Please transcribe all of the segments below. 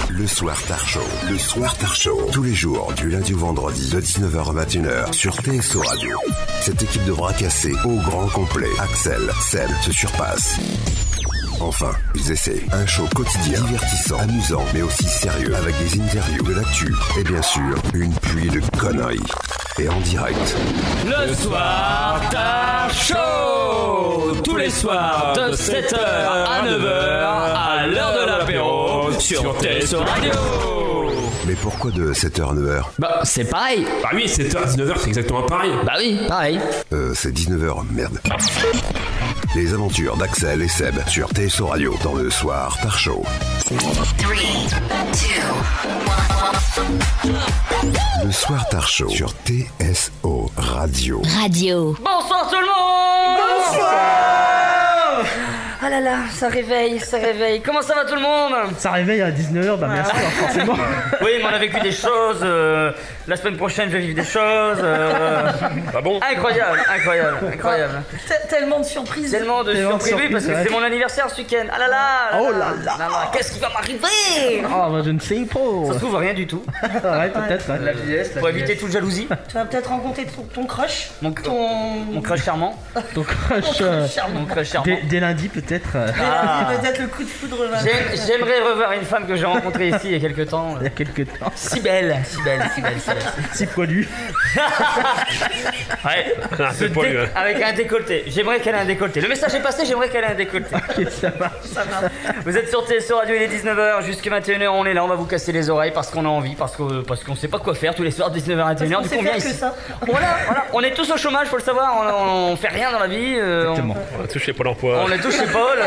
Le Soir Tar Show. Le Soir Tar Show. Tous les jours, du lundi au vendredi, de 19h à 21h, sur TSO Radio. Cette équipe de bras cassés, au grand complet. Axel, Seb se surpasse. Enfin, ils essaient. Un show quotidien, divertissant, amusant, mais aussi sérieux, avec des interviews, de l'actu, et bien sûr, une pluie de conneries. Et en direct. Le Soir Tar Show. Tous les soirs de 7h à 9h à l'heure de l'apéro sur TSO Radio. Mais pourquoi de 7h à 9h? Bah c'est pareil. Bah oui, 7h à 19h c'est exactement pareil. Bah oui, pareil. C'est 19h, merde. Les aventures d'Axel et Seb sur TSO Radio dans le Soir Tar Show. 3, 2, 1. Le Soir Tar Show sur TSO Radio. Bonsoir tout le monde. Ah là là, ça réveille. Comment ça va tout le monde? Ça réveille à 19h, bah merci, forcément. Oui, mais on a vécu des choses. La semaine prochaine, je vais vivre des choses. Ah bon? Incroyable. Tellement de surprises. Tellement de surprises, oui, parce que c'est mon anniversaire ce week-end. Ah là là. Oh là là. Qu'est-ce qui va m'arriver? Oh, bah je ne sais pas. Ça se trouve rien du tout. Ouais, peut-être. Ouais. La vieillesse. Pour éviter toute jalousie. Tu vas peut-être rencontrer ton crush. Mon crush charmant. Ton crush. Mon crush charmant. Dès lundi, peut-être. Peut-être le coup de foudre. J'aimerais revoir une femme que j'ai rencontrée ici il y a quelques temps. Il y a quelques temps. Si belle. Si poilu. Ouais. C'est poilu, hein. Avec un décolleté. J'aimerais qu'elle ait un décolleté. Le message est passé, j'aimerais qu'elle ait un décolleté. Ok, ça va. Vous êtes sur TSO Radio, il est 19h, jusqu'à 21h, on est là, on va vous casser les oreilles parce qu'on a envie, parce qu'on sait pas quoi faire tous les soirs, 19h à 21h. Du coup, on vient ici. Voilà. On est tous au chômage, faut le savoir, on fait rien dans la vie. Exactement. On a touché Pôle emploi. On est tous chez Paul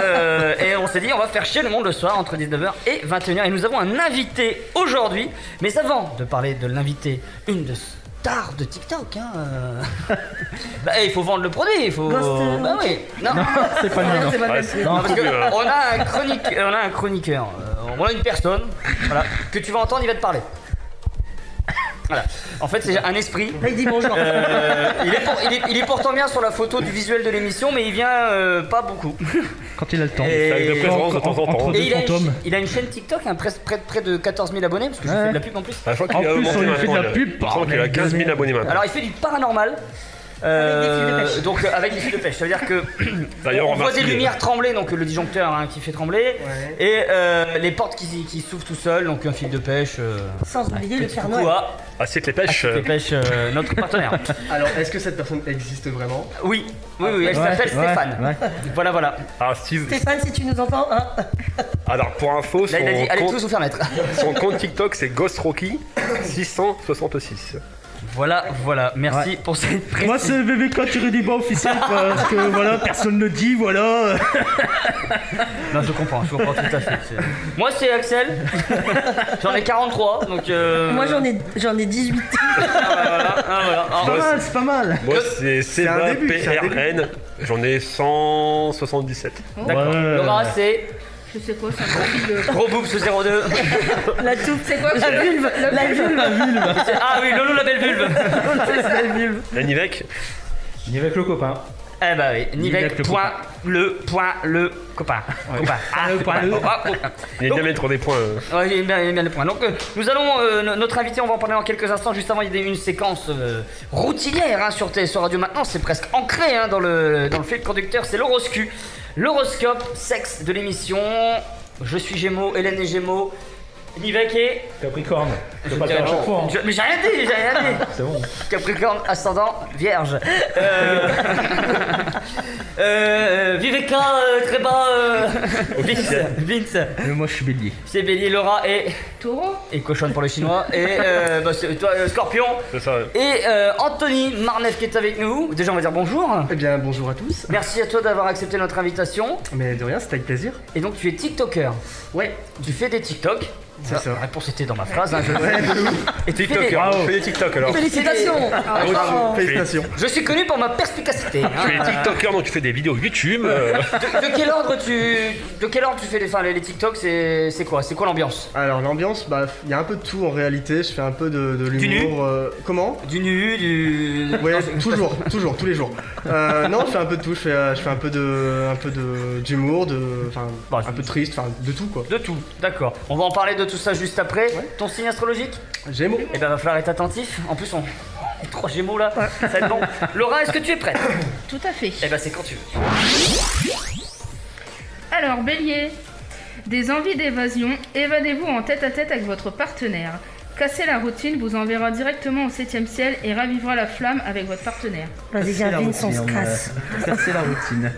et on s'est dit on va faire chier le monde le soir entre 19h et 21h. Et nous avons un invité aujourd'hui. Mais avant de parler de l'invité, une de stars de TikTok, bah, il faut vendre le produit, il faut. Bah oui. Non, C'est pas le même. non, parce que on a un chroniqueur, on a une personne, voilà, que tu vas entendre, il va te parler. Voilà. En fait, c'est un esprit. Il dit bonjour. Il est pourtant bien sur la photo du visuel de l'émission, mais il vient pas beaucoup. Quand il a le temps. Et- Avec de présence de temps en temps. Entre Et deux fantômes. il a une chaîne TikTok, près de 14 000 abonnés, parce que je fais de la pub en plus. Ah, je crois En qu'il a plus, augmenté on lui fait de la maintenant, pub, il me semble qu'il a 15 000 abonnés maintenant. Alors il fait du paranormal. Avec des fils de pêche. Donc avec des fils de pêche, ça veut dire que D'ailleurs, on voit remercie des lumières trembler, donc le disjoncteur qui fait trembler, et les portes qui s'ouvrent tout seuls, donc un fil de pêche. Sans oublier le Père Coucou Noël. à Assiette les pêches. Assiette les pêches, notre partenaire. Alors, est-ce que cette personne existe vraiment? Oui, elle s'appelle Stéphane. Ouais. Voilà. Ah, Steve. Stéphane, si tu nous entends, hein. Alors, pour info, Là il a dit allez tous compte, vous faire mettre. son compte TikTok c'est Ghost Rocky 666. Voilà, merci pour cette précision. Moi, c'est VVK-du-bas officiel parce que voilà, personne ne dit, voilà. Non, je comprends tout à fait. Moi c'est Axel, j'en ai 43, donc Moi j'en ai 18. voilà. C'est pas mal. Moi, c'est Seba un début, c'est un PRN. J'en ai 177. D'accord. Ouais. Laura c'est Je sais quoi, ça me Gros Boobs 02. La touffe, c'est quoi? La vulve. La vulve. Ah oui, Lolo la belle vulve. La vulve. La Nivek. Ni avec le copain. Eh bah oui, Nivek le point le copain. Il aime bien mettre des points. Ouais, il aime bien le point. Donc nous allons, notre invité, on va en parler dans quelques instants. Juste avant, il y a une séquence routinière sur TSO Radio. Maintenant, c'est presque ancré dans le fil conducteur, c'est l'horoscope. L'horoscope sexe de l'émission. Je suis Gémeaux, Hélène est Gémeaux. Nivek est Capricorne. Je dirais non. Mais j'ai rien dit. C'est bon. Capricorne, ascendant, vierge. Viveka, très bas. Vince. Mais moi, je suis bélier. C'est Bélier, Laura et Taureau. cochonne pour les Chinois. Et c'est toi, Scorpion. C'est ça. Et Anthony Marneff qui est avec nous. Déjà, on va dire bonjour. Eh bien, bonjour à tous. Merci à toi d'avoir accepté notre invitation. Mais de rien, c'était avec plaisir. Et donc, tu es TikToker. Ouais. Tu fais des TikTok. C'est ça. La réponse était dans ma phrase. Hein, Et TikToker, on fait des TikTok alors. Félicitations. Félicitations. Je suis connu pour ma perspicacité. Hein. Tu es TikToker, donc tu fais des vidéos YouTube. De quel ordre tu fais les TikTok? C'est quoi l'ambiance? Alors l'ambiance, il y a un peu de tout en réalité. Je fais un peu de l'humour. Comment? Du nu, du. Ouais, toujours, tous les jours. Non, je fais un peu de tout. Je fais un peu d'humour, un peu triste, de tout quoi. De tout, d'accord. On va en parler de tout ça juste après. Ouais. Ton signe astrologique? Gémeaux. Eh ben va falloir être attentif. En plus les 3 Gémeaux là, ça va être bon. Laura, est-ce que tu es prête? Tout à fait. Eh ben c'est quand tu veux. Alors, Bélier, des envies d'évasion, évadez-vous en tête-à-tête avec votre partenaire. Casser la routine vous enverra directement au 7e ciel et ravivera la flamme avec votre partenaire. Vas-y, viens, Vince, on se casse. Casser la routine.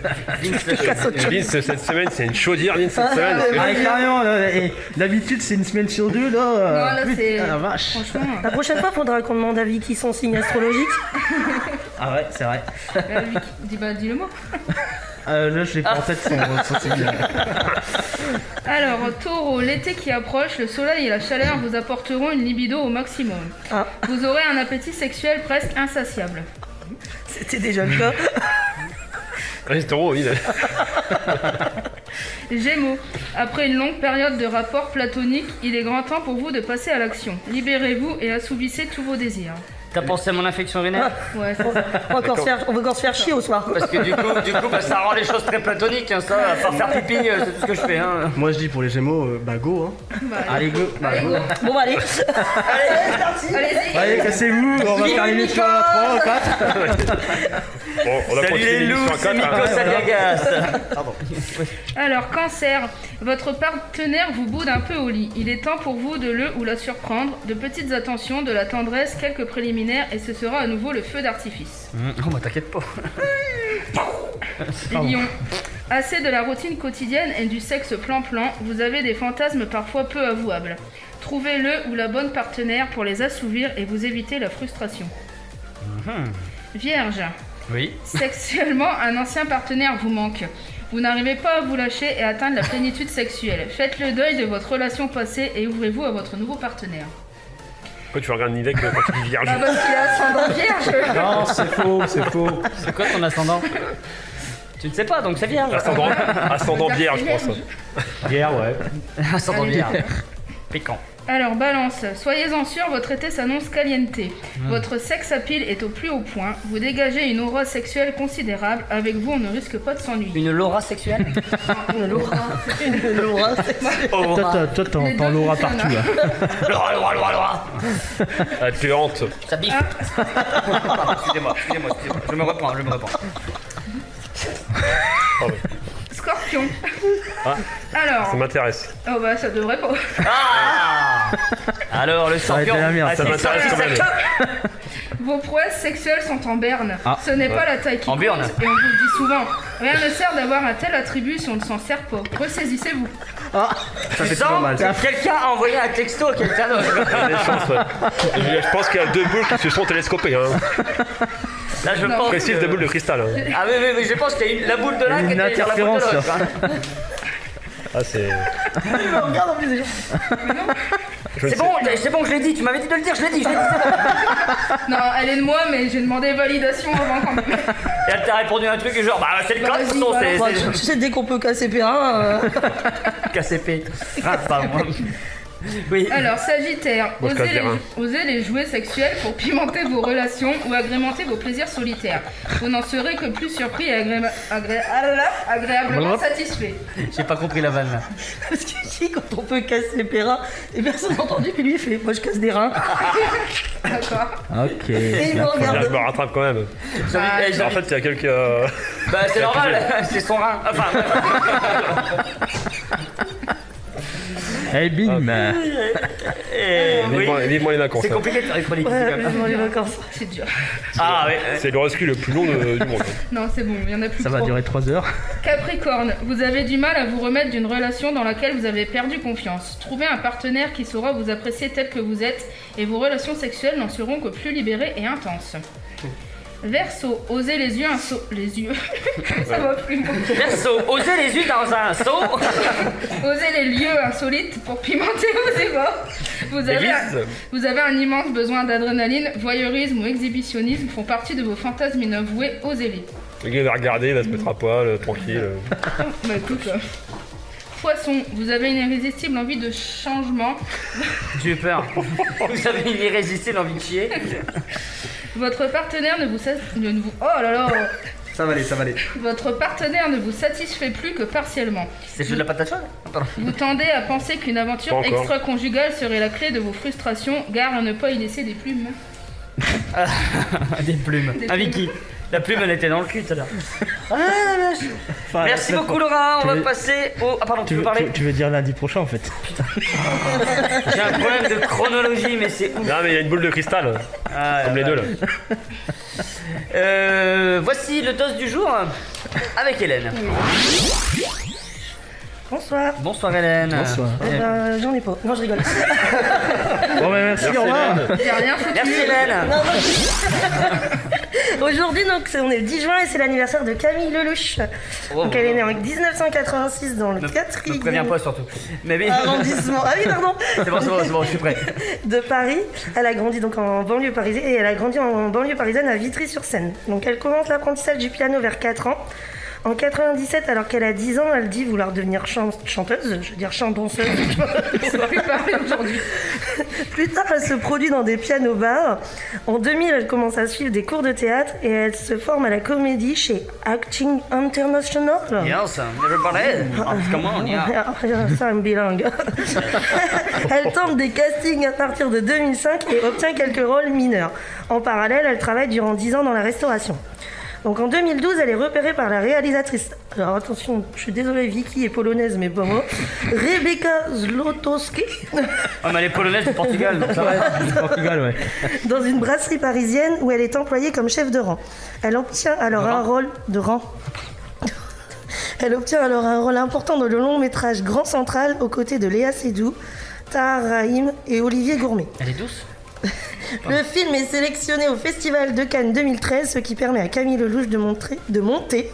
Vince, cette semaine, c'est une chaudière, Vince, cette semaine. Ah, carrément, là, et d'habitude, c'est une semaine sur 2, là. Non, là, c'est. Putain, la vache. Franchement. La prochaine fois, faudra qu'on demande à Vicky son signe astrologique. Ah ouais, c'est vrai. Dis le mot. Là, je l'ai pas en tête son signe. Alors, Taureau, l'été qui approche, le soleil et la chaleur vous apporteront une libido au maximum. Ah. Vous aurez un appétit sexuel presque insatiable. C'était déjà le cas. Restaurant, oui. Gémeaux, après une longue période de rapport platonique, il est grand temps pour vous de passer à l'action. Libérez-vous et assouvissez tous vos désirs. T'as pensé à mon infection urinaire? Ouais, c'est ça. On va encore se faire chier au soir. Parce que du coup ça rend les choses très platoniques, hein, ça, à part faire pipi, c'est tout ce que je fais. Hein. Moi je dis pour les Gémeaux, go. Hein. Allez, go. Bon, bah, allez. Allez-y. Allez, cassez-vous. On va faire l'émission à 3 ou 4. Bon, on a Salut continué les loups, l'émission à c'est 4. Nico Saliagas. Alors, Cancer, votre partenaire vous boude un peu au lit. Il est temps pour vous de le ou la surprendre. De petites attentions, de la tendresse, quelques préliminaires et ce sera à nouveau le feu d'artifice. Oh bah t'inquiète pas. Lion, assez de la routine quotidienne et du sexe plan-plan, vous avez des fantasmes parfois peu avouables. Trouvez le ou la bonne partenaire pour les assouvir et vous éviter la frustration. Vierge, Oui. sexuellement, un ancien partenaire vous manque. Vous n'arrivez pas à vous lâcher et atteindre la plénitude sexuelle. Faites le deuil de votre relation passée et ouvrez-vous à votre nouveau partenaire. Pourquoi tu regardes Nidek quand tu dis vierge? Ah, parce qu'il a ascendant vierge. Non, c'est faux. C'est quoi ton ascendant? Tu ne sais pas, donc c'est vierge. Ascendant vierge, je pense. Hier, ouais. Ascendant Allez. vierge. Piquant. Alors, Balance, soyez-en sûr, votre été s'annonce caliente. Votre sex appeal est au plus haut point. Vous dégagez une aura sexuelle considérable. Avec vous, on ne risque pas de s'ennuyer. Une Laura sexuelle? Une Laura. Toi, t'en l'auras partout, là. Laura. Ah, tu es honte. Ça biffe. Excusez-moi. Je me reprends. Scorpion. Ah. Alors, Ça m'intéresse. oh bah ça devrait pas. Ah. Alors le Ça va être champion. la merde, Ça m'intéresse quand même. Vos prouesses sexuelles sont en berne. Ah. Ce n'est pas la taille qui En compte, berne. et on vous le dit souvent. Rien ne sert d'avoir un tel attribut si on ne s'en sert pas. Ressaisissez-vous. Ça Tu fait sens pas mal. que quelqu'un a envoyé un texto à quelqu'un d'autre. Des chances, ouais. Je pense qu'il y a 2 boules qui se sont télescopées. Hein. Là je Non. pense. Précise que- 2 boules de cristal. Hein. Ah oui, je pense qu'il y a la boule de l'un qui Une était sur la boule de interférence, l'autre. hein. Ah, c'est. Regarde en plus des gens. C'est bon, je l'ai dit, tu m'avais dit de le dire, je l'ai dit. Non, elle est de moi, mais j'ai demandé validation avant quand même. Et elle t'a répondu un truc genre, bah c'est le cas, de toute façon, Vas-y, Ouais, tu sais, dès qu'on peut casser P1, c'est KCP. Ah, pardon. Oui. Alors, Sagittaire, Moi, je casse des reins. osez les jouets sexuels pour pimenter vos relations ou agrémenter vos plaisirs solitaires. Vous n'en serez que plus surpris et agréablement satisfait. J'ai pas compris la vanne là. parce qu'ici, quand on peut casser P1, et personne n'a entendu, puis lui il fait moi je casse des reins. D'accord. Ok. Et il me Là, regarde. je me rattrape quand même. En fait, il y a quelques. Bah c'est normal, c'est son rein. Enfin, Eh bim. oui. Vivement les vacances. C'est hein. compliqué de faire une chronique ici, Ouais, quand même. vivement les vacances. C'est dur. Ah ouais. C'est le rescue le plus long du monde. Non, c'est bon, il y en a plus Ça va trop. durer 3 heures. Capricorne, vous avez du mal à vous remettre d'une relation dans laquelle vous avez perdu confiance. Trouvez un partenaire qui saura vous apprécier tel que vous êtes et vos relations sexuelles n'en seront que plus libérées et intenses. Verseau, osez les yeux les yeux. Ça va plus loin. Verseau, osez les yeux dans un seau. Osez les lieux insolites pour pimenter vos ébats. Vous avez un immense besoin d'adrénaline, voyeurisme ou exhibitionnisme font partie de vos fantasmes inavoués, osez-les. Le gars va regarder, il va se mettre à poil, tranquille. Bah écoute, Poisson, vous avez une irrésistible envie de changement. J'ai eu peur. Vous avez une irrésistible envie de chier. Votre partenaire Oh là là. Ça va aller. Votre partenaire ne vous satisfait plus que partiellement. C'est juste de la patate chaude? Vous tendez à penser qu'une aventure extra-conjugale serait la clé de vos frustrations. Gare à ne pas y laisser des plumes. Des plumes. Ah, Vicky. La plume, elle était dans le cul tout à l'heure. Ah la vache. Enfin, merci beaucoup Laura, on va passer au... Ah pardon, tu veux parler? Tu veux dire lundi prochain en fait. Putain. J'ai un problème de chronologie, mais c'est ouf. Non mais il y a une boule de cristal, comme les deux là. Voici le dos du jour avec Hélène. Bonsoir. Bonsoir Hélène. Bonsoir. J'en ai pas. Non, je rigole. Bon, bah, merci, au revoir. J'ai rien foutu. Merci Hélène. Aujourd'hui, donc, on est le 10 juin et c'est l'anniversaire de Camille Lelouch. Donc, elle est née en 1986 dans le 4e. Ne préviens pas surtout. Mais arrondissement. Ah oui, pardon. C'est bon, je suis prêt. De Paris. Elle a grandi donc en banlieue parisienne et elle a grandi en banlieue parisienne à Vitry-sur-Seine. Donc, elle commence l'apprentissage du piano vers 4 ans. En 97, alors qu'elle a 10 ans, elle dit vouloir devenir chanteuse, je veux dire chandanceuse. On va plus parler aujourd'hui. Plus tard, elle se produit dans des pianos-bars. En 2000, elle commence à suivre des cours de théâtre et elle se forme à la comédie chez Acting International. Yes, everybody. Come on, yeah. Ça, un bilingue. Elle tente des castings à partir de 2005 et obtient quelques rôles mineurs. En parallèle, elle travaille durant 10 ans dans la restauration. Donc en 2012, elle est repérée par la réalisatrice. Alors attention, je suis désolée, Vicky est polonaise, mais pas moi. Rebecca Zlotowski. Ah, mais elle est polonaise du Portugal, donc ça va. Du Portugal, ouais. Dans une brasserie parisienne où elle est employée comme chef de rang. Elle obtient alors un rôle de rang. Elle obtient alors un rôle important dans le long métrage Grand Central aux côtés de Léa Seydoux, Tahar Rahim et Olivier Gourmet. Elle est douce. Le film est sélectionné au Festival de Cannes 2013, ce qui permet à Camille Lelouch de monter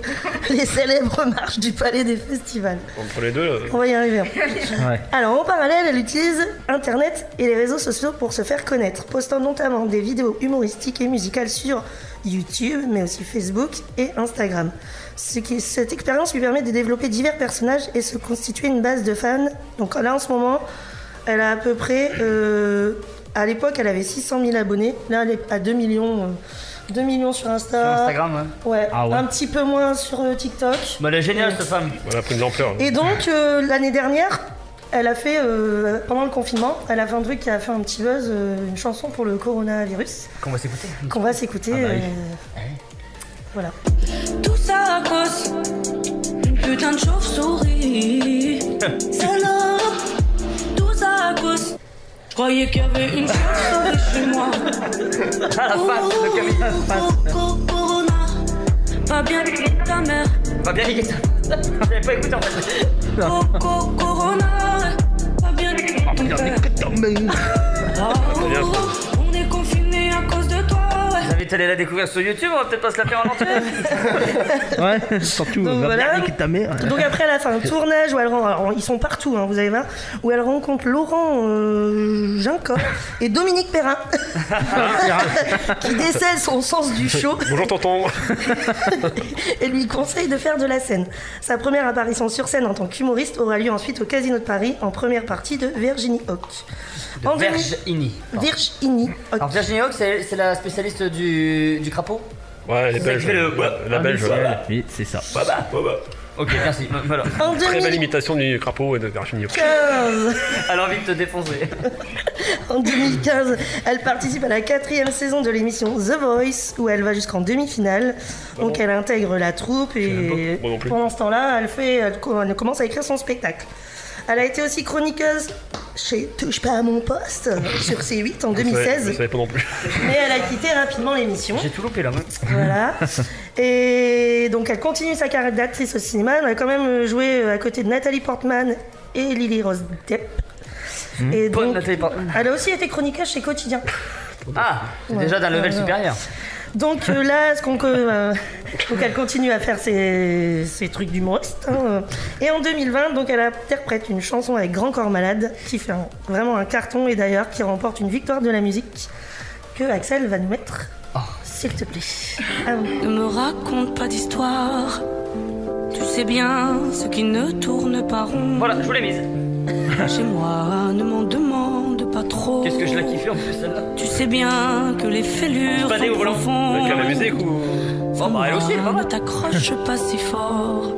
les célèbres marches du Palais des Festivals. Entre les deux, on va y arriver. Ouais. Alors, en parallèle, elle utilise Internet et les réseaux sociaux pour se faire connaître, postant notamment des vidéos humoristiques et musicales sur YouTube, mais aussi Facebook et Instagram. Cette expérience lui permet de développer divers personnages et se constituer une base de fans. Donc là, en ce moment, elle a à peu près... à l'époque, elle avait 600 000 abonnés. Là, elle est à 2 millions sur Insta. Sur Instagram, ouais. Ah ouais. Un petit peu moins sur TikTok. Bah, elle est géniale, cette femme. elle a pris de l'ampleur. Et donc, l'année dernière, elle a fait, pendant le confinement, elle a fait un truc qui a fait un petit buzz, une chanson pour le coronavirus. Qu'on va s'écouter. Ah bah oui. Voilà. Tout ça à cause d'une putain de chauve-souris. C'est là. Tout ça à cause. Je croyais qu'il y avait une chauve-souris chez moi. À la face de Camille. Corona, va bien niquer ta mère. Va bien niquer ta mère. J'avais pas écouté en fait. Corona, va bien niquer ta mère. On est confinés à cause de toi. J'invite à aller la découvrir sur YouTube, on va peut-être pas se la faire en entier. Ouais, surtout, donc, va voilà. bien niquer ta mère. Donc après, elle a fait un tournage où elle rencontre, alors ils sont partout, hein, vous allez voir, où elle rencontre Laurent Gincor et Dominique Perrin, qui décèle son sens du show. Bonjour tonton. Et lui conseille de faire de la scène. Sa première apparition sur scène en tant qu'humoriste aura lieu ensuite au Casino de Paris en première partie de Virginie Hawk. Virginie. Virginie Hawk. Alors Virginie Hawk, c'est la spécialiste du crapaud. Ouais, elle est belge. La belge. Oui, c'est ça. Ok, merci. Voilà. En Très belle imitation du crapaud et de Virginie. 2015. Elle a envie de te défoncer. En 2015, elle participe à la 4e saison de l'émission The Voice, où elle va jusqu'en demi-finale. Donc elle intègre la troupe et pendant ce temps-là, elle commence à écrire son spectacle. Elle a été aussi chroniqueuse chez Touche pas à mon poste sur C8 en 2016. Je savais pas non plus. Mais elle a quitté rapidement l'émission. J'ai tout loupé là. Voilà. Et donc elle continue sa carrière d'actrice au cinéma. Elle a quand même joué à côté de Nathalie Portman et Lily Rose Depp. Et donc, elle a aussi été chroniqueuse chez Quotidien. Ah, déjà d'un level supérieur. Donc là, donc elle continue à faire ses trucs d'humoriste. Hein. Et en 2020, donc elle interprète une chanson avec Grand Corps Malade qui fait vraiment un carton et d'ailleurs qui remporte une victoire de la musique que Axel va nous mettre. S'il te plaît. Ne me raconte pas d'histoire. Tu sais bien ce qui ne tourne pas rond. Voilà, je vous l'ai mise. Chez moi, ne m'en demande pas trop. Qu'est-ce que je la kiffais en plus celle-là. Tu sais bien que les fêlures Pas des sont profondes. Avec la musique ou... Bon, bah elle aussi, elle est pas Ne mal. t'accroche pas si fort.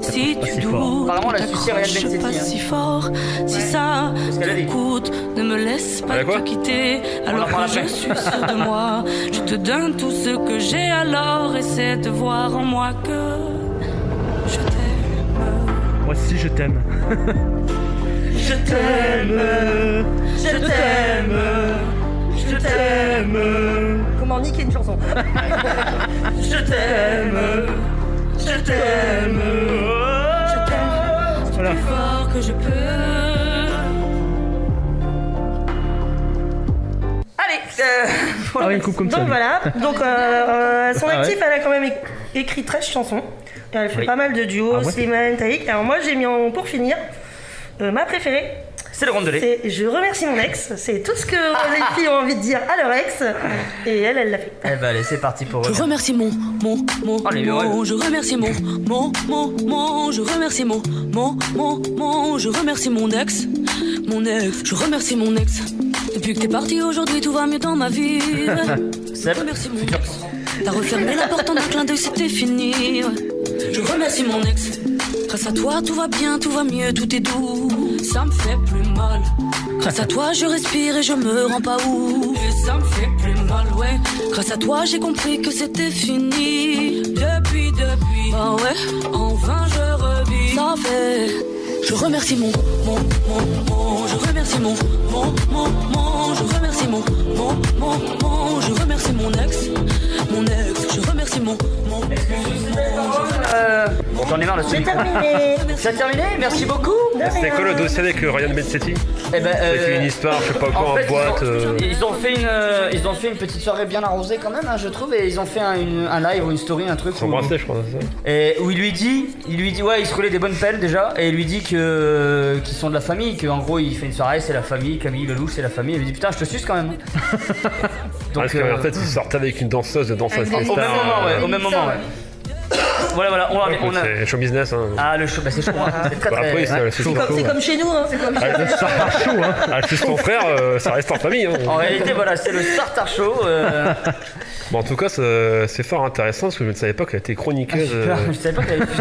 Si pas tu si fort. doutes, Apparemment, ne elle a sucé Ryan t'accroche Bensetti, pas hein. si fort. Si ça qu'elle a dit. te coûte, ne me laisse pas Elle a quoi te quitter. Alors en parle que je après. suis sûre de moi, je te donne tout ce que j'ai. Alors essaie de voir en moi que je t'aime. Moi aussi, je t'aime. Je t'aime, je t'aime, je t'aime. Comment niquer une chanson? Je t'aime, je t'aime, je t'aime. Voilà. Plus fort que je peux. Allez, Ah oui, une coupe comme ça. Donc lui. voilà, donc son Ah ouais. actif, elle a quand même écrit 13 chansons. Et elle fait Oui. pas mal de duos, Ah ouais. Slimane, Taïk. Alors moi j'ai mis pour finir, ma préférée, c'est le rondelet. c'est Je remercie mon ex. C'est tout ce que les filles ont envie de dire à leur ex. Et elle l'a fait. Eh ben allez, c'est parti pour Je eux. remercie mon, Allez, ouais. je remercie mon, je remercie mon, je remercie mon ex, je remercie mon ex. Depuis que t'es parti aujourd'hui, tout va mieux dans ma vie. Je Seb, remercie mon ex. T'as refermé la porte en un clin d'œil, c'était fini. Je remercie mon ex. Grâce à toi, tout va bien, tout va mieux, tout est doux. Ça me fait plus mal. Grâce à toi, je respire et je me rends pas où. Et ça me fait plus mal, ouais. Grâce à toi, j'ai compris que c'était fini. Depuis, ah ouais, en vain je revis. Ça fait. Je remercie mon, je remercie mon, je remercie mon, je remercie mon ex, je remercie mon. J'en ai marre de ce C'est micro. terminé. C'est terminé, merci beaucoup. C'était quoi le dossier avec Ryan Bensetti? Eh ben, C'était une histoire, je sais pas quoi, en en fait, boîte. ils ont fait une petite soirée bien arrosée quand même, hein, je trouve, et ils ont fait un live ou une story, un truc. Ils s'embrassaient, je crois, c'est ça. Et où il lui dit, ouais, il se roulait des bonnes pelles déjà, et il lui dit que qu'ils sont de la famille, qu'en gros il fait une soirée, c'est la famille, Camille Lelouch c'est la famille, et il lui dit putain je te suce quand même. Donc Parce qu'en fait, ils sortaient avec une danseuse de Danse avec les au même stars. moment, ouais, au même moment, ouais. Voilà, on a. C'est show business, hein. Ah le show, bah c'est chaud, hein. C'est très Bah, très. après, c'est C'est comme chez nous, hein. C'est comme chez nous. Ça part chaud, hein. Ah, c'est ton frère, ça reste en famille. Hein. En réalité, voilà, c'est le Starter Show. Bon, en tout cas, c'est fort intéressant parce que je ne savais pas qu'elle était chroniqueuse. Je savais pas qu'elle avait.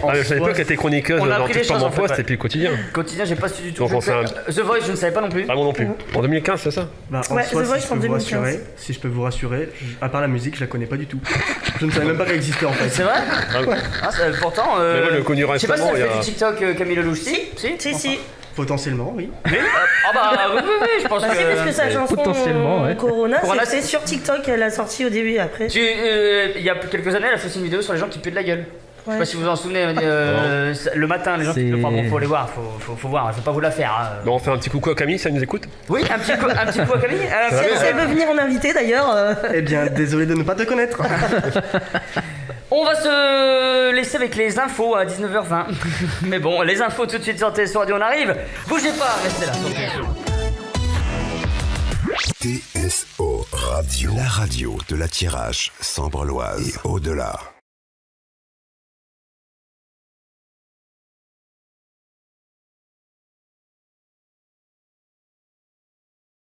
Ouais, Je savais pas qu'elle était chroniqueuse on a dans appris des Tout choses, mon en fait, poste ouais. et puis quotidien. Quotidien, j'ai pas su du tout. Donc, on fait un- The Voice, je ne savais pas non plus. Ah, moi non plus. En 2015, c'est ça? Bah, en Ouais, soi, The Voice si je en peux vous 2015. rassurer, si je peux vous rassurer, à part la musique, je la connais pas du tout. Je ne savais même pas qu'elle existait en fait. C'est vrai Ah, pourtant. Mais moi, je l'ai connu Je sais pas si récemment, elle il y fait a- du TikTok, Camille Lelouch. Si Si. Potentiellement, oui. Ah bah oui, je pense Bah si, parce que sa chanson potentiellement, ouais. Corona, Corona, c'était sur TikTok, elle l'a sorti au début et après. Il y a quelques années, elle a fait une vidéo sur les gens qui puent de la gueule. Je sais pas si vous vous en souvenez, le matin, les gens qui puent, enfin bon, faut aller voir, faut voir, je vais pas vous la faire. Hein. Bon, on fait un petit coucou à Camille, ça nous écoute? Oui, un petit coup à Camille. Si elle veut venir en inviter d'ailleurs. Eh bien, désolé de ne pas te connaître. On va se laisser avec les infos à 19h20. Mais bon, les infos tout de suite sur TSO Radio, on arrive. Bougez pas, restez là. TSO Radio, la radio de la Tirage, Sambre-Loise et au-delà.